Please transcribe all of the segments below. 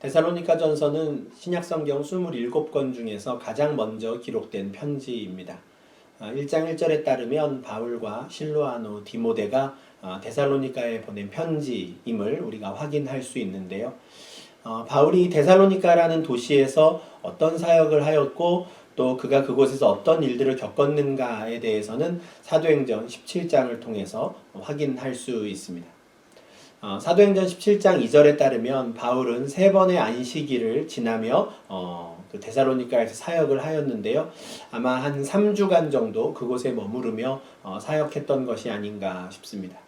데살로니가전서는 신약성경 27권 중에서 가장 먼저 기록된 편지입니다. 1장 1절에 따르면 바울과 실로아노, 디모데가 데살로니가에 보낸 편지임을 우리가 확인할 수 있는데요. 바울이 데살로니가라는 도시에서 어떤 사역을 하였고 또 그가 그곳에서 어떤 일들을 겪었는가에 대해서는 사도행전 17장을 통해서 확인할 수 있습니다. 사도행전 17장 2절에 따르면 바울은 3번의 안식일을 지나며 그 데살로니가에서 사역을 하였는데요. 아마 한 3주간 정도 그곳에 머무르며 사역했던 것이 아닌가 싶습니다.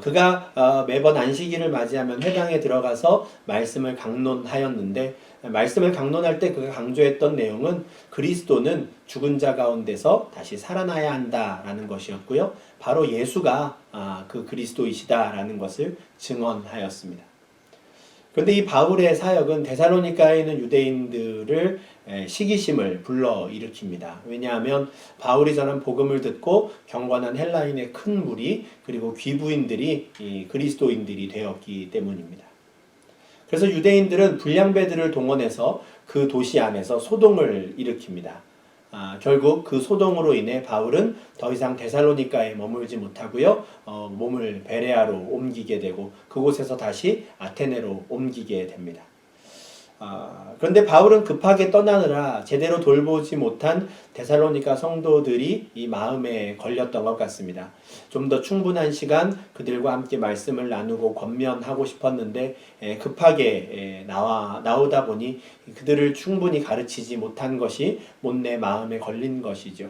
그가 매번 안식일을 맞이하면 회당에 들어가서 말씀을 강론하였는데, 말씀을 강론할 때 그가 강조했던 내용은 그리스도는 죽은 자 가운데서 다시 살아나야 한다라는 것이었고요. 바로 예수가 그 그리스도이시다라는 것을 증언하였습니다. 그런데 이 바울의 사역은 데살로니가에 있는 유대인들을 시기심을 불러일으킵니다. 왜냐하면 바울이 전한 복음을 듣고 경건한 헬라인의 큰 무리 그리고 귀부인들이 그리스도인들이 되었기 때문입니다. 그래서 유대인들은 불량배들을 동원해서 그 도시 안에서 소동을 일으킵니다. 결국 그 소동으로 인해 바울은 더 이상 데살로니가에 머물지 못하고요. 몸을 베레아로 옮기게 되고 그곳에서 다시 아테네로 옮기게 됩니다. 그런데 바울은 급하게 떠나느라 제대로 돌보지 못한 데살로니가 성도들이 이 마음에 걸렸던 것 같습니다. 좀 더 충분한 시간 그들과 함께 말씀을 나누고 권면하고 싶었는데 급하게 나오다 보니 그들을 충분히 가르치지 못한 것이 못내 마음에 걸린 것이죠.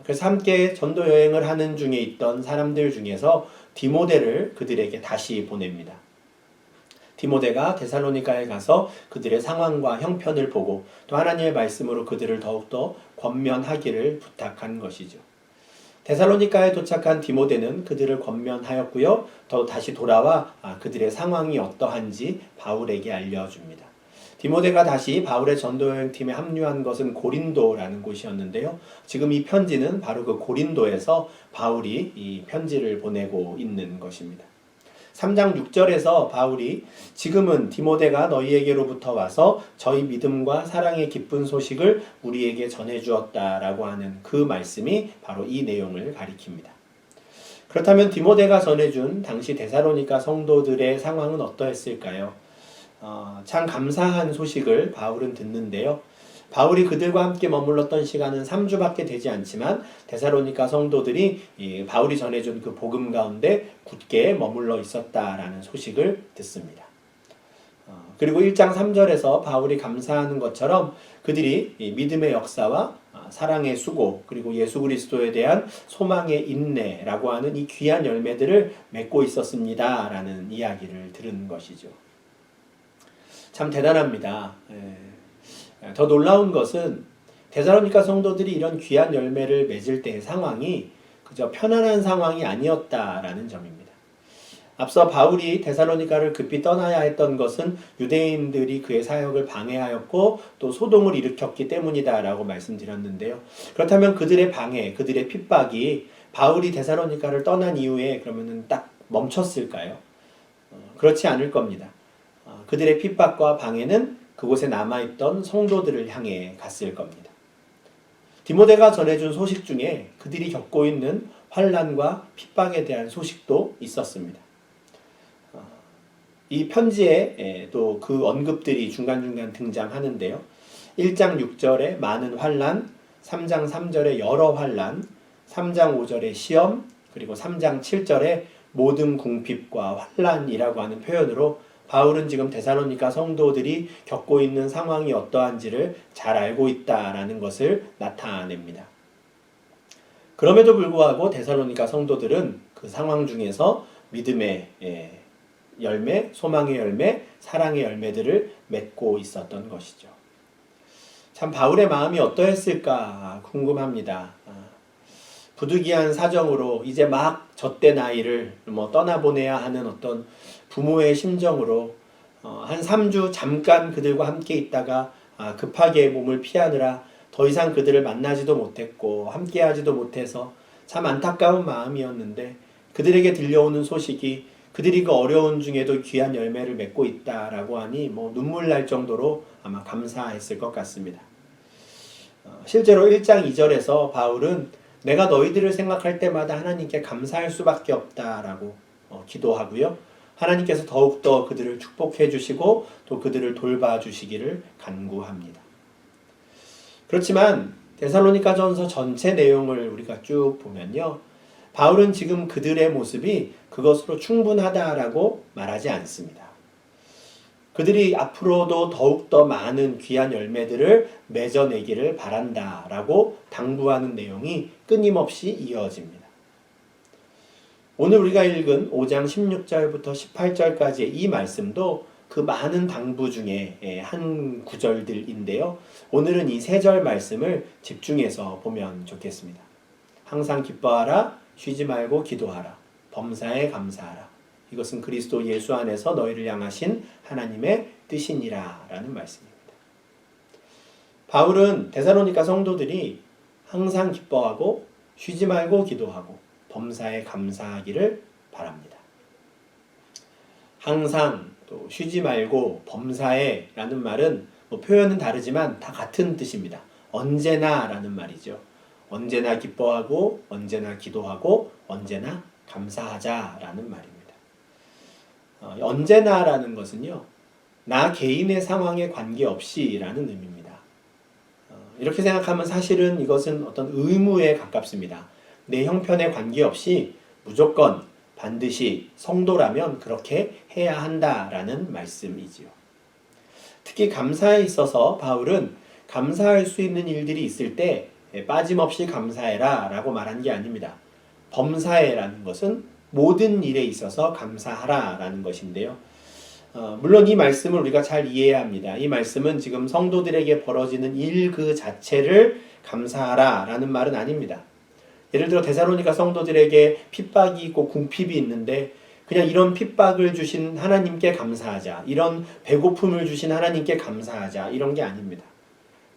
그래서 함께 전도 여행을 하는 중에 있던 사람들 중에서 디모데를 그들에게 다시 보냅니다. 디모데가 데살로니가에 가서 그들의 상황과 형편을 보고 또 하나님의 말씀으로 그들을 더욱더 권면하기를 부탁한 것이죠. 데살로니가에 도착한 디모데는 그들을 권면하였고요. 또 다시 돌아와 그들의 상황이 어떠한지 바울에게 알려줍니다. 디모데가 다시 바울의 전도여행팀에 합류한 것은 고린도라는 곳이었는데요. 지금 이 편지는 바로 그 고린도에서 바울이 이 편지를 보내고 있는 것입니다. 3장 6절에서 바울이 지금은 디모데가 너희에게로부터 와서 저희 믿음과 사랑의 기쁜 소식을 우리에게 전해주었다라고 하는 그 말씀이 바로 이 내용을 가리킵니다. 그렇다면 디모데가 전해준 당시 데살로니가 성도들의 상황은 어떠했을까요? 참 감사한 소식을 바울은 듣는데요. 바울이 그들과 함께 머물렀던 시간은 3주밖에 되지 않지만 데살로니가 성도들이 바울이 전해준 그 복음 가운데 굳게 머물러 있었다라는 소식을 듣습니다. 그리고 1장 3절에서 바울이 감사하는 것처럼 그들이 믿음의 역사와 사랑의 수고 그리고 예수 그리스도에 대한 소망의 인내라고 하는 이 귀한 열매들을 맺고 있었습니다 라는 이야기를 들은 것이죠. 참 대단합니다. 더 놀라운 것은 데살로니가 성도들이 이런 귀한 열매를 맺을 때의 상황이 그저 편안한 상황이 아니었다라는 점입니다. 앞서 바울이 데살로니가를 급히 떠나야 했던 것은 유대인들이 그의 사역을 방해하였고 또 소동을 일으켰기 때문이다라고 말씀드렸는데요. 그렇다면 그들의 방해, 그들의 핍박이 바울이 데살로니가를 떠난 이후에 그러면은 딱 멈췄을까요? 그렇지 않을 겁니다. 그들의 핍박과 방해는 그곳에 남아있던 성도들을 향해 갔을 겁니다. 디모데가 전해준 소식 중에 그들이 겪고 있는 환난과 핍박에 대한 소식도 있었습니다. 이 편지에 또 그 언급들이 중간중간 등장하는데요. 1장 6절에 많은 환난, 3장 3절에 여러 환난, 3장 5절에 시험, 그리고 3장 7절에 모든 궁핍과 환난이라고 하는 표현으로 바울은 지금 데살로니가 성도들이 겪고 있는 상황이 어떠한지를 잘 알고 있다라는 것을 나타냅니다. 그럼에도 불구하고 데살로니가 성도들은 그 상황 중에서 믿음의 열매, 소망의 열매, 사랑의 열매들을 맺고 있었던 것이죠. 참 바울의 마음이 어떠했을까 궁금합니다. 부득이한 사정으로 이제 막 젖대 나이를 떠나보내야 하는 어떤 부모의 심정으로 한 3주 잠깐 그들과 함께 있다가 급하게 몸을 피하느라 더 이상 그들을 만나지도 못했고 함께하지도 못해서 참 안타까운 마음이었는데 그들에게 들려오는 소식이 그들이 그 어려운 중에도 귀한 열매를 맺고 있다라고 하니 눈물 날 정도로 아마 감사했을 것 같습니다. 실제로 1장 2절에서 바울은 내가 너희들을 생각할 때마다 하나님께 감사할 수밖에 없다라고 기도하고요. 하나님께서 더욱더 그들을 축복해 주시고 또 그들을 돌봐 주시기를 간구합니다. 그렇지만 데살로니가전서 전체 내용을 우리가 쭉 보면요. 바울은 지금 그들의 모습이 그것으로 충분하다라고 말하지 않습니다. 그들이 앞으로도 더욱더 많은 귀한 열매들을 맺어내기를 바란다라고 당부하는 내용이 끊임없이 이어집니다. 오늘 우리가 읽은 5장 16절부터 18절까지의 이 말씀도 그 많은 당부 중에 한 구절들인데요. 오늘은 이 세 절 말씀을 집중해서 보면 좋겠습니다. 항상 기뻐하라, 쉬지 말고 기도하라, 범사에 감사하라. 이것은 그리스도 예수 안에서 너희를 향하신 하나님의 뜻이니라 라는 말씀입니다. 바울은 데살로니가 성도들이 항상 기뻐하고 쉬지 말고 기도하고 범사에 감사하기를 바랍니다. 항상 또 쉬지 말고 범사에 라는 말은 표현은 다르지만 다 같은 뜻입니다. 언제나 라는 말이죠. 언제나 기뻐하고 언제나 기도하고 언제나 감사하자 라는 말입니다. 언제나 라는 것은요. 나 개인의 상황에 관계없이 라는 의미입니다. 이렇게 생각하면 사실은 이것은 어떤 의무에 가깝습니다. 내 형편에 관계없이 무조건 반드시 성도라면 그렇게 해야 한다라는 말씀이지요. 특히 감사에 있어서 바울은 감사할 수 있는 일들이 있을 때 빠짐없이 감사해라 라고 말한 게 아닙니다. 범사에라는 것은 모든 일에 있어서 감사하라 라는 것인데요. 물론 이 말씀을 우리가 잘 이해해야 합니다. 이 말씀은 지금 성도들에게 벌어지는 일 그 자체를 감사하라 라는 말은 아닙니다. 예를 들어 데살로니가 성도들에게 핍박이 있고 궁핍이 있는데 그냥 이런 핍박을 주신 하나님께 감사하자, 이런 배고픔을 주신 하나님께 감사하자, 이런 게 아닙니다.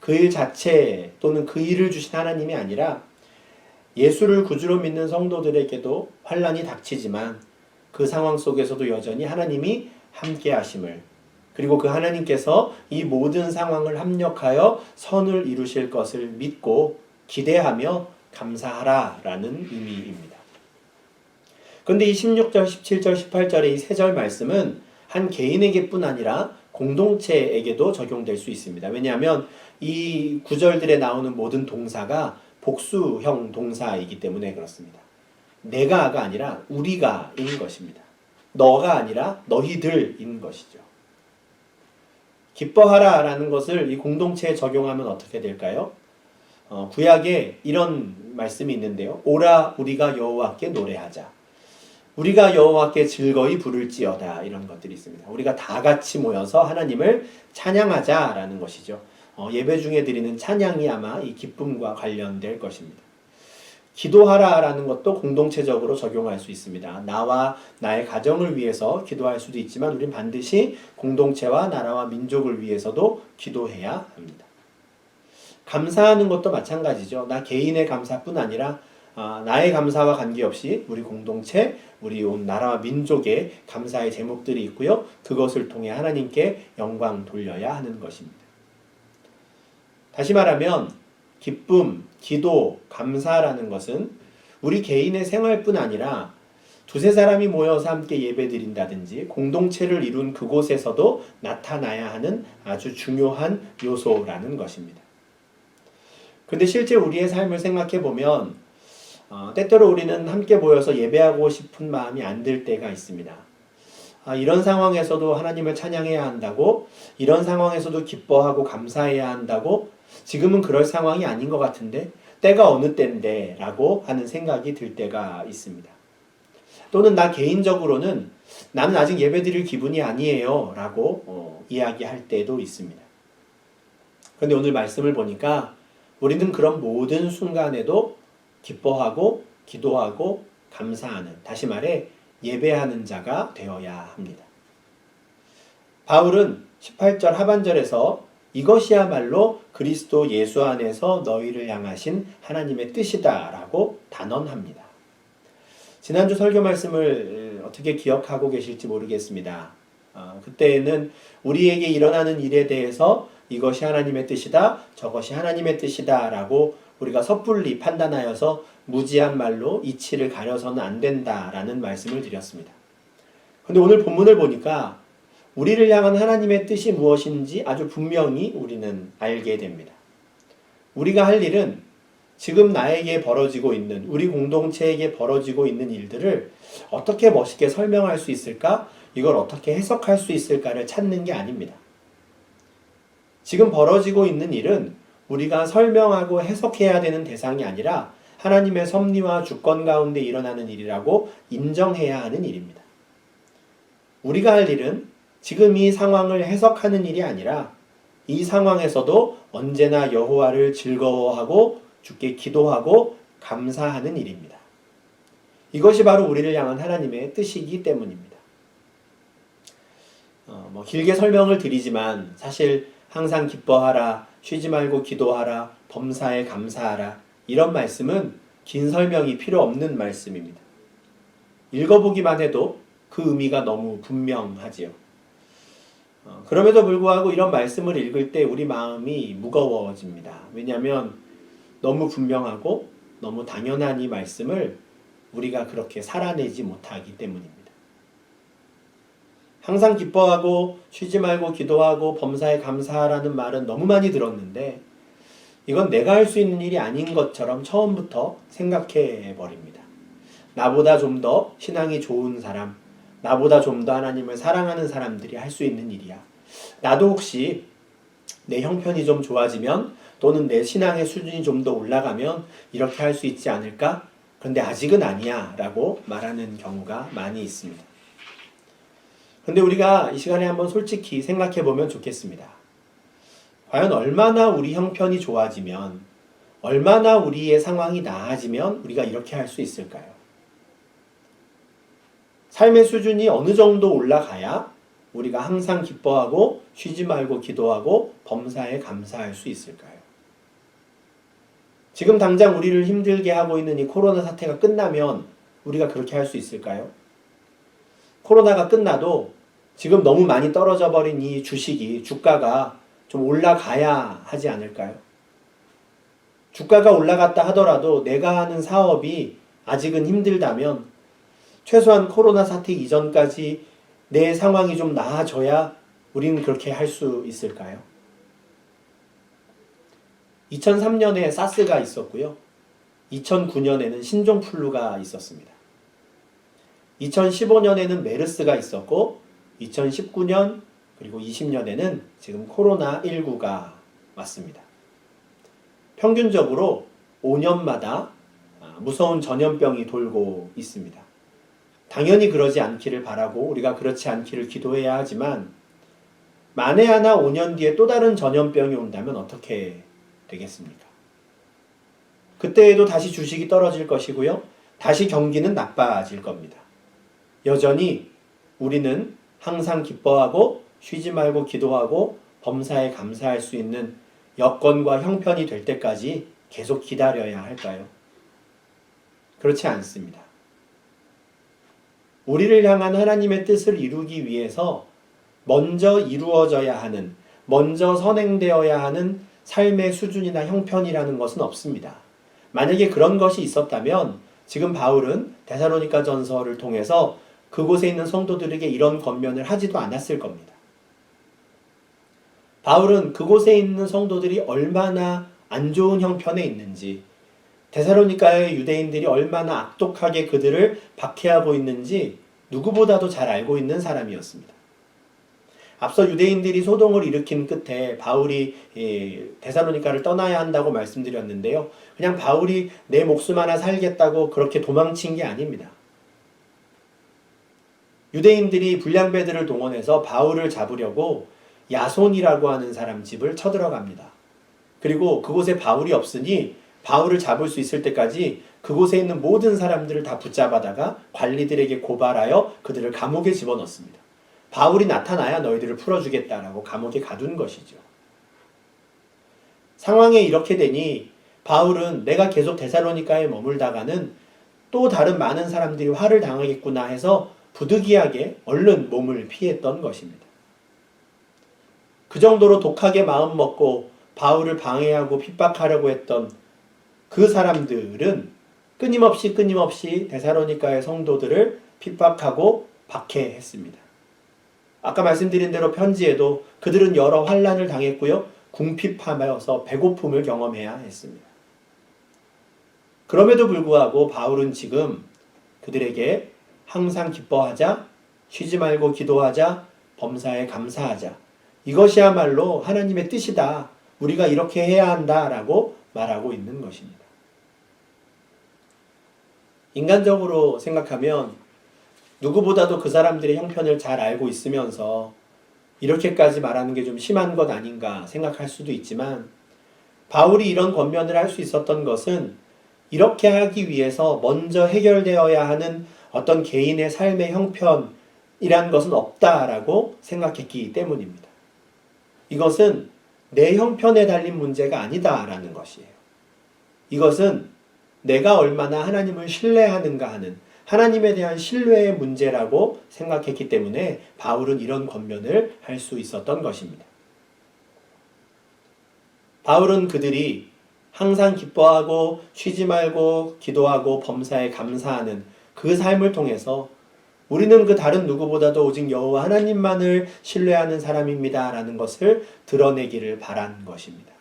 그 일 자체 또는 그 일을 주신 하나님이 아니라 예수를 구주로 믿는 성도들에게도 환난이 닥치지만 그 상황 속에서도 여전히 하나님이 함께 하심을, 그리고 그 하나님께서 이 모든 상황을 합력하여 선을 이루실 것을 믿고 기대하며 감사하라 라는 의미입니다. 그런데 이 16절, 17절, 18절의 이 세 절 말씀은 한 개인에게뿐 아니라 공동체에게도 적용될 수 있습니다. 왜냐하면 이 구절들에 나오는 모든 동사가 복수형 동사이기 때문에 그렇습니다. 내가가 아니라 우리가인 것입니다. 너가 아니라 너희들인 것이죠. 기뻐하라 라는 것을 이 공동체에 적용하면 어떻게 될까요? 구약에 이런 말씀이 있는데요. 오라 우리가 여호와께 노래하자. 우리가 여호와께 즐거이 부를지어다. 이런 것들이 있습니다. 우리가 다 같이 모여서 하나님을 찬양하자라는 것이죠. 예배 중에 드리는 찬양이 아마 이 기쁨과 관련될 것입니다. 기도하라라는 것도 공동체적으로 적용할 수 있습니다. 나와 나의 가정을 위해서 기도할 수도 있지만 우린 반드시 공동체와 나라와 민족을 위해서도 기도해야 합니다. 감사하는 것도 마찬가지죠. 나 개인의 감사뿐 아니라 나의 감사와 관계없이 우리 공동체, 우리 온 나라와 민족의 감사의 제목들이 있고요. 그것을 통해 하나님께 영광 돌려야 하는 것입니다. 다시 말하면 기쁨, 기도, 감사라는 것은 우리 개인의 생활뿐 아니라 두세 사람이 모여서 함께 예배드린다든지 공동체를 이룬 그곳에서도 나타나야 하는 아주 중요한 요소라는 것입니다. 근데 실제 우리의 삶을 생각해 보면 때때로 우리는 함께 모여서 예배하고 싶은 마음이 안 들 때가 있습니다. 이런 상황에서도 하나님을 찬양해야 한다고, 이런 상황에서도 기뻐하고 감사해야 한다고, 지금은 그럴 상황이 아닌 것 같은데 때가 어느 때인데 라고 하는 생각이 들 때가 있습니다. 또는 나 개인적으로는 나는 아직 예배드릴 기분이 아니에요 라고 이야기할 때도 있습니다. 그런데 오늘 말씀을 보니까 우리는 그런 모든 순간에도 기뻐하고 기도하고 감사하는, 다시 말해 예배하는 자가 되어야 합니다. 바울은 18절 하반절에서 이것이야말로 그리스도 예수 안에서 너희를 향하신 하나님의 뜻이다 라고 단언합니다. 지난주 설교 말씀을 어떻게 기억하고 계실지 모르겠습니다. 그때에는 우리에게 일어나는 일에 대해서 이것이 하나님의 뜻이다, 저것이 하나님의 뜻이다 라고 우리가 섣불리 판단하여서 무지한 말로 이치를 가려서는 안 된다라는 말씀을 드렸습니다. 근데 오늘 본문을 보니까 우리를 향한 하나님의 뜻이 무엇인지 아주 분명히 우리는 알게 됩니다. 우리가 할 일은 지금 나에게 벌어지고 있는, 우리 공동체에게 벌어지고 있는 일들을 어떻게 멋있게 설명할 수 있을까? 이걸 어떻게 해석할 수 있을까를 찾는 게 아닙니다. 지금 벌어지고 있는 일은 우리가 설명하고 해석해야 되는 대상이 아니라 하나님의 섭리와 주권 가운데 일어나는 일이라고 인정해야 하는 일입니다. 우리가 할 일은 지금 이 상황을 해석하는 일이 아니라 이 상황에서도 언제나 여호와를 즐거워하고 주께 기도하고 감사하는 일입니다. 이것이 바로 우리를 향한 하나님의 뜻이기 때문입니다. 길게 설명을 드리지만 사실 항상 기뻐하라, 쉬지 말고 기도하라, 범사에 감사하라 이런 말씀은 긴 설명이 필요 없는 말씀입니다. 읽어보기만 해도 그 의미가 너무 분명하지요. 그럼에도 불구하고 이런 말씀을 읽을 때 우리 마음이 무거워집니다. 왜냐하면 너무 분명하고 너무 당연한 이 말씀을 우리가 그렇게 살아내지 못하기 때문입니다. 항상 기뻐하고 쉬지 말고 기도하고 범사에 감사하라는 말은 너무 많이 들었는데 이건 내가 할 수 있는 일이 아닌 것처럼 처음부터 생각해 버립니다. 나보다 좀 더 신앙이 좋은 사람, 나보다 좀 더 하나님을 사랑하는 사람들이 할 수 있는 일이야. 나도 혹시 내 형편이 좀 좋아지면 또는 내 신앙의 수준이 좀 더 올라가면 이렇게 할 수 있지 않을까? 그런데 아직은 아니야 라고 말하는 경우가 많이 있습니다. 그런데 우리가 이 시간에 한번 솔직히 생각해 보면 좋겠습니다. 과연 얼마나 우리 형편이 좋아지면, 얼마나 우리의 상황이 나아지면 우리가 이렇게 할 수 있을까요? 삶의 수준이 어느 정도 올라가야 우리가 항상 기뻐하고 쉬지 말고 기도하고 범사에 감사할 수 있을까요? 지금 당장 우리를 힘들게 하고 있는 이 코로나 사태가 끝나면 우리가 그렇게 할 수 있을까요? 코로나가 끝나도 지금 너무 많이 떨어져 버린 이 주가가 좀 올라가야 하지 않을까요? 주가가 올라갔다 하더라도 내가 하는 사업이 아직은 힘들다면 최소한 코로나 사태 이전까지 내 상황이 좀 나아져야 우리는 그렇게 할 수 있을까요? 2003년에 사스가 있었고요. 2009년에는 신종플루가 있었습니다. 2015년에는 메르스가 있었고 2019년 그리고 20년에는 지금 코로나19가 왔습니다. 평균적으로 5년마다 무서운 전염병이 돌고 있습니다. 당연히 그러지 않기를 바라고 우리가 그렇지 않기를 기도해야 하지만 만에 하나 5년 뒤에 또 다른 전염병이 온다면 어떻게 되겠습니까? 그때에도 다시 주식이 떨어질 것이고요. 다시 경기는 나빠질 겁니다. 여전히 우리는 항상 기뻐하고 쉬지 말고 기도하고 범사에 감사할 수 있는 여건과 형편이 될 때까지 계속 기다려야 할까요? 그렇지 않습니다. 우리를 향한 하나님의 뜻을 이루기 위해서 먼저 이루어져야 하는, 먼저 선행되어야 하는 삶의 수준이나 형편이라는 것은 없습니다. 만약에 그런 것이 있었다면 지금 바울은 데살로니가 전서를 통해서 그곳에 있는 성도들에게 이런 권면을 하지도 않았을 겁니다. 바울은 그곳에 있는 성도들이 얼마나 안 좋은 형편에 있는지, 데살로니가의 유대인들이 얼마나 악독하게 그들을 박해하고 있는지 누구보다도 잘 알고 있는 사람이었습니다. 앞서 유대인들이 소동을 일으킨 끝에 바울이 데살로니가를 떠나야 한다고 말씀드렸는데요. 그냥 바울이 내 목숨 하나 살겠다고 그렇게 도망친 게 아닙니다. 유대인들이 불량배들을 동원해서 바울을 잡으려고 야손이라고 하는 사람 집을 쳐들어갑니다. 그리고 그곳에 바울이 없으니 바울을 잡을 수 있을 때까지 그곳에 있는 모든 사람들을 다 붙잡아다가 관리들에게 고발하여 그들을 감옥에 집어넣습니다. 바울이 나타나야 너희들을 풀어주겠다라고 감옥에 가둔 것이죠. 상황이 이렇게 되니 바울은 내가 계속 데살로니가에 머물다가는 또 다른 많은 사람들이 화를 당하겠구나 해서 부득이하게 얼른 몸을 피했던 것입니다. 그 정도로 독하게 마음먹고 바울을 방해하고 핍박하려고 했던 그 사람들은 끊임없이 데살로니가의 성도들을 핍박하고 박해했습니다. 아까 말씀드린 대로 편지에도 그들은 여러 환난을 당했고요. 궁핍하면서 배고픔을 경험해야 했습니다. 그럼에도 불구하고 바울은 지금 그들에게 항상 기뻐하자, 쉬지 말고 기도하자, 범사에 감사하자. 이것이야말로 하나님의 뜻이다. 우리가 이렇게 해야 한다라고 말하고 있는 것입니다. 인간적으로 생각하면 누구보다도 그 사람들의 형편을 잘 알고 있으면서 이렇게까지 말하는 게 좀 심한 것 아닌가 생각할 수도 있지만 바울이 이런 권면을 할 수 있었던 것은 이렇게 하기 위해서 먼저 해결되어야 하는 어떤 개인의 삶의 형편이란 것은 없다라고 생각했기 때문입니다. 이것은 내 형편에 달린 문제가 아니다라는 것이에요. 이것은 내가 얼마나 하나님을 신뢰하는가 하는 하나님에 대한 신뢰의 문제라고 생각했기 때문에 바울은 이런 권면을 할 수 있었던 것입니다. 바울은 그들이 항상 기뻐하고 쉬지 말고 기도하고 범사에 감사하는 그 삶을 통해서 우리는 그 다른 누구보다도 오직 여호와 하나님만을 신뢰하는 사람입니다 라는 것을 드러내기를 바란 것입니다.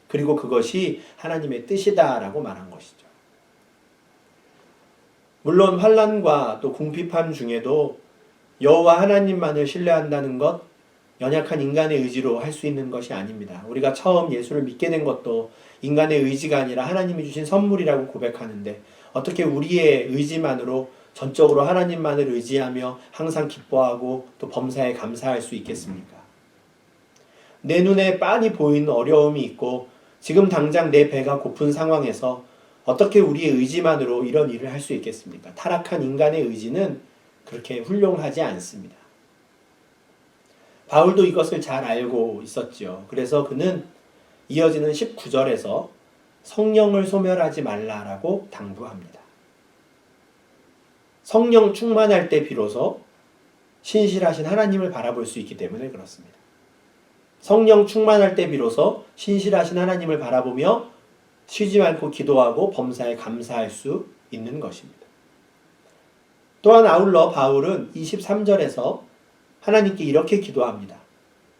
그리고 그것이 하나님의 뜻이다 라고 말한 것이죠. 물론 환난과 또 궁핍함 중에도 여호와 하나님만을 신뢰한다는 것 연약한 인간의 의지로 할 수 있는 것이 아닙니다. 우리가 처음 예수를 믿게 된 것도 인간의 의지가 아니라 하나님이 주신 선물이라고 고백하는데 어떻게 우리의 의지만으로 전적으로 하나님만을 의지하며 항상 기뻐하고 또 범사에 감사할 수 있겠습니까? 내 눈에 빤히 보이는 어려움이 있고 지금 당장 내 배가 고픈 상황에서 어떻게 우리의 의지만으로 이런 일을 할 수 있겠습니까? 타락한 인간의 의지는 그렇게 훌륭하지 않습니다. 바울도 이것을 잘 알고 있었죠. 그래서 그는 이어지는 19절에서 성령을 소멸하지 말라라고 당부합니다. 성령 충만할 때 비로소 신실하신 하나님을 바라볼 수 있기 때문에 그렇습니다. 성령 충만할 때 비로소 신실하신 하나님을 바라보며 쉬지 않고 기도하고 범사에 감사할 수 있는 것입니다. 또한 아울러 바울은 23절에서 하나님께 이렇게 기도합니다.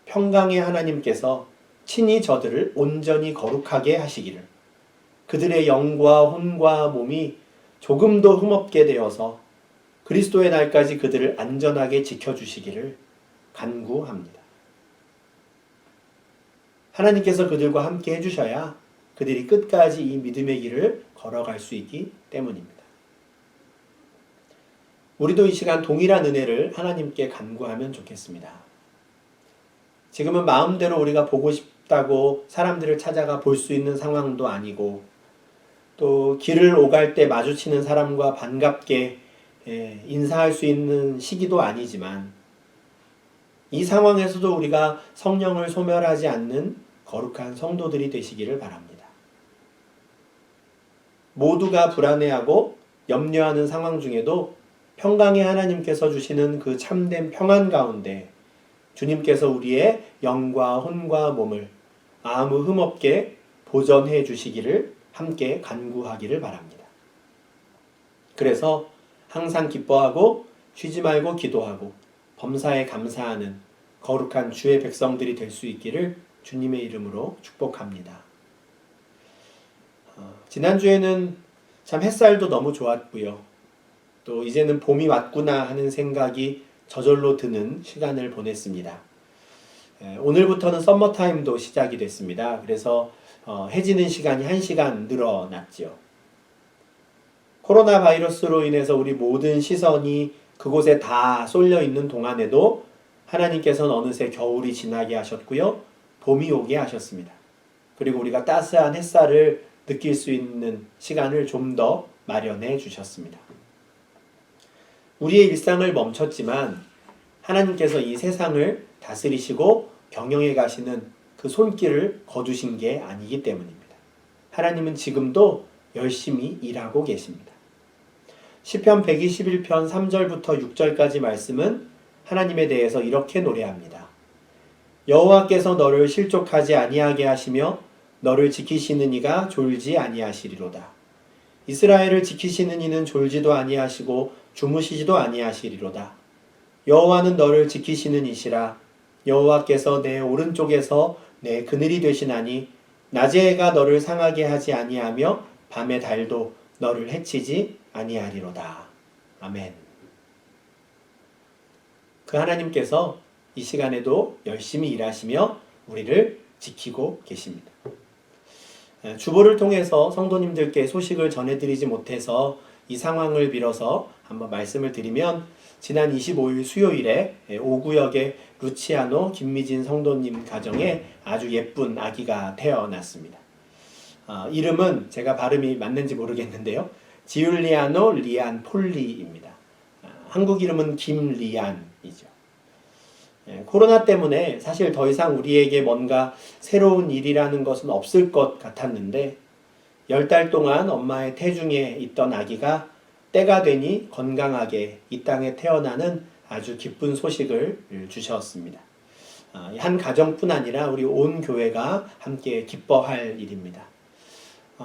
평강의 하나님께서 친히 저들을 온전히 거룩하게 하시기를 그들의 영과 혼과 몸이 조금도 흠없게 되어서 그리스도의 날까지 그들을 안전하게 지켜주시기를 간구합니다. 하나님께서 그들과 함께 해주셔야 그들이 끝까지 이 믿음의 길을 걸어갈 수 있기 때문입니다. 우리도 이 시간 동일한 은혜를 하나님께 간구하면 좋겠습니다. 지금은 마음대로 우리가 보고 싶다고 사람들을 찾아가 볼 수 있는 상황도 아니고 또 길을 오갈 때 마주치는 사람과 반갑게 인사할 수 있는 시기도 아니지만 이 상황에서도 우리가 성령을 소멸하지 않는 거룩한 성도들이 되시기를 바랍니다. 모두가 불안해하고 염려하는 상황 중에도 평강의 하나님께서 주시는 그 참된 평안 가운데 주님께서 우리의 영과 혼과 몸을 아무 흠없게 보전해 주시기를 함께 간구하기를 바랍니다. 그래서 항상 기뻐하고 쉬지 말고 기도하고 범사에 감사하는 거룩한 주의 백성들이 될 수 있기를 주님의 이름으로 축복합니다. 지난주에는 참 햇살도 너무 좋았고요. 또 이제는 봄이 왔구나 하는 생각이 저절로 드는 시간을 보냈습니다. 오늘부터는 썸머타임도 시작이 됐습니다. 그래서 해지는 시간이 1시간 늘어났죠. 코로나 바이러스로 인해서 우리 모든 시선이 그곳에 다 쏠려 있는 동안에도 하나님께서는 어느새 겨울이 지나게 하셨고요. 봄이 오게 하셨습니다. 그리고 우리가 따스한 햇살을 느낄 수 있는 시간을 좀 더 마련해 주셨습니다. 우리의 일상을 멈췄지만 하나님께서 이 세상을 다스리시고 경영해 가시는 그 손길을 거두신 게 아니기 때문입니다. 하나님은 지금도 열심히 일하고 계십니다. 시편 121편 3절부터 6절까지 말씀은 하나님에 대해서 이렇게 노래합니다. 여호와께서 너를 실족하지 아니하게 하시며 너를 지키시는 이가 졸지 아니하시리로다. 이스라엘을 지키시는 이는 졸지도 아니하시고 주무시지도 아니하시리로다. 여호와는 너를 지키시는 이시라. 여호와께서 내 오른쪽에서 내 그늘이 되시나니 낮의 해가 너를 상하게 하지 아니하며 밤의 달도 너를 해치지 아니하리로다. 아멘. 그 하나님께서 이 시간에도 열심히 일하시며 우리를 지키고 계십니다. 주보를 통해서 성도님들께 소식을 전해드리지 못해서 이 상황을 빌어서 한번 말씀을 드리면, 지난 25일 수요일에 오구역의 루치아노 김미진 성도님 가정에 아주 예쁜 아기가 태어났습니다. 이름은 제가 발음이 맞는지 모르겠는데요. 지울리아노 리안 폴리입니다. 한국 이름은 김리안이죠. 코로나 때문에 사실 더 이상 우리에게 뭔가 새로운 일이라는 것은 없을 것 같았는데 10달 동안 엄마의 태중에 있던 아기가 때가 되니 건강하게 이 땅에 태어나는 아주 기쁜 소식을 주셨습니다. 한 가정뿐 아니라 우리 온 교회가 함께 기뻐할 일입니다.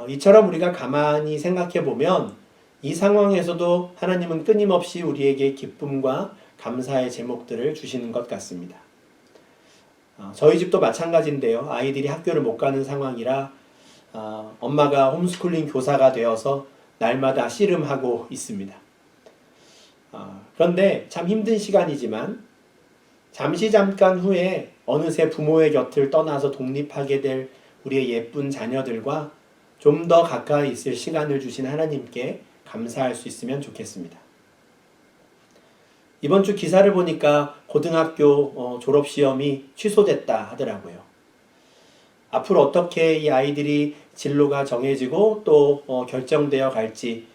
이처럼 우리가 가만히 생각해 보면 이 상황에서도 하나님은 끊임없이 우리에게 기쁨과 감사의 제목들을 주시는 것 같습니다. 저희 집도 마찬가지인데요. 아이들이 학교를 못 가는 상황이라 엄마가 홈스쿨링 교사가 되어서 날마다 씨름하고 있습니다. 그런데 참 힘든 시간이지만 잠깐 후에 어느새 부모의 곁을 떠나서 독립하게 될 우리의 예쁜 자녀들과 좀 더 가까이 있을 시간을 주신 하나님께 감사할 수 있으면 좋겠습니다. 이번 주 기사를 보니까 고등학교 졸업시험이 취소됐다 하더라고요. 앞으로 어떻게 이 아이들이 진로가 정해지고 또 결정되어 갈지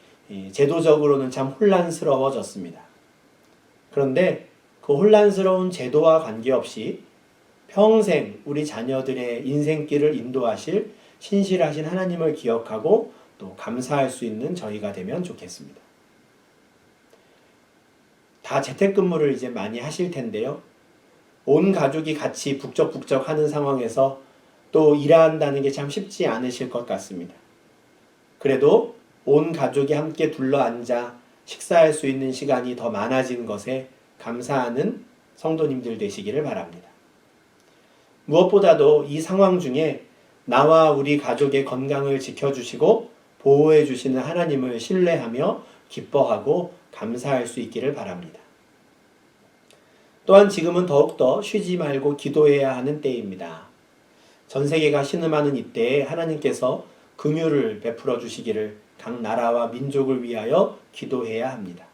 제도적으로는 참 혼란스러워졌습니다. 그런데 그 혼란스러운 제도와 관계없이 평생 우리 자녀들의 인생길을 인도하실 신실하신 하나님을 기억하고 또 감사할 수 있는 저희가 되면 좋겠습니다. 다 재택근무를 이제 많이 하실 텐데요. 온 가족이 같이 북적북적 하는 상황에서 또 일한다는 게 참 쉽지 않으실 것 같습니다. 그래도 온 가족이 함께 둘러앉아 식사할 수 있는 시간이 더 많아진 것에 감사하는 성도님들 되시기를 바랍니다. 무엇보다도 이 상황 중에 나와 우리 가족의 건강을 지켜주시고 보호해 주시는 하나님을 신뢰하며 기뻐하고 감사할 수 있기를 바랍니다. 또한 지금은 더욱더 쉬지 말고 기도해야 하는 때입니다. 전 세계가 신음하는 이때에 하나님께서 긍휼을 베풀어 주시기를 각 나라와 민족을 위하여 기도해야 합니다.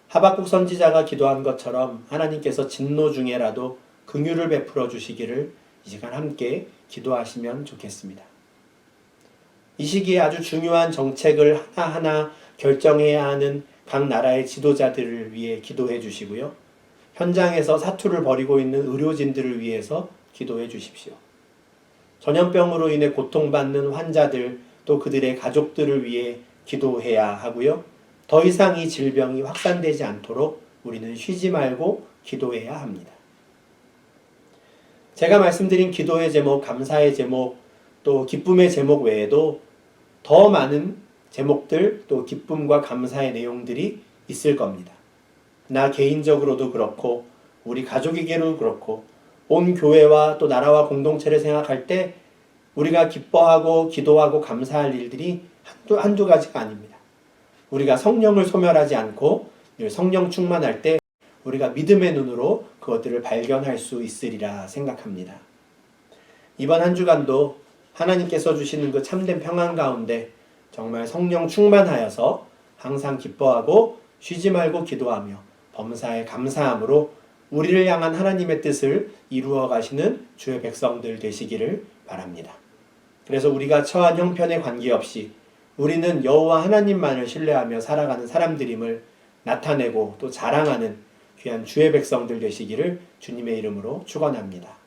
하박국 선지자가 기도한 것처럼 하나님께서 진노 중에라도 긍휼을 베풀어 주시기를 이 시간 함께 기도하시면 좋겠습니다. 이 시기에 아주 중요한 정책을 하나하나 결정해야 하는 각 나라의 지도자들을 위해 기도해 주시고요. 현장에서 사투를 벌이고 있는 의료진들을 위해서 기도해 주십시오. 전염병으로 인해 고통받는 환자들 또 그들의 가족들을 위해 기도해야 하고요. 더 이상 이 질병이 확산되지 않도록 우리는 쉬지 말고 기도해야 합니다. 제가 말씀드린 기도의 제목, 감사의 제목, 또 기쁨의 제목 외에도 더 많은 제목들, 또 기쁨과 감사의 내용들이 있을 겁니다. 나 개인적으로도 그렇고 우리 가족에게도 그렇고 온 교회와 또 나라와 공동체를 생각할 때 우리가 기뻐하고 기도하고 감사할 일들이 한두 가지가 아닙니다. 우리가 성령을 소멸하지 않고 성령 충만할 때 우리가 믿음의 눈으로 그것들을 발견할 수 있으리라 생각합니다. 이번 한 주간도 하나님께서 주시는 그 참된 평안 가운데 정말 성령 충만하여서 항상 기뻐하고 쉬지 말고 기도하며 범사에 감사함으로 우리를 향한 하나님의 뜻을 이루어 가시는 주의 백성들 되시기를 바랍니다. 그래서 우리가 처한 형편에 관계없이 우리는 여호와 하나님만을 신뢰하며 살아가는 사람들임을 나타내고 또 자랑하는 귀한 주의 백성들 되시기를 주님의 이름으로 축원합니다.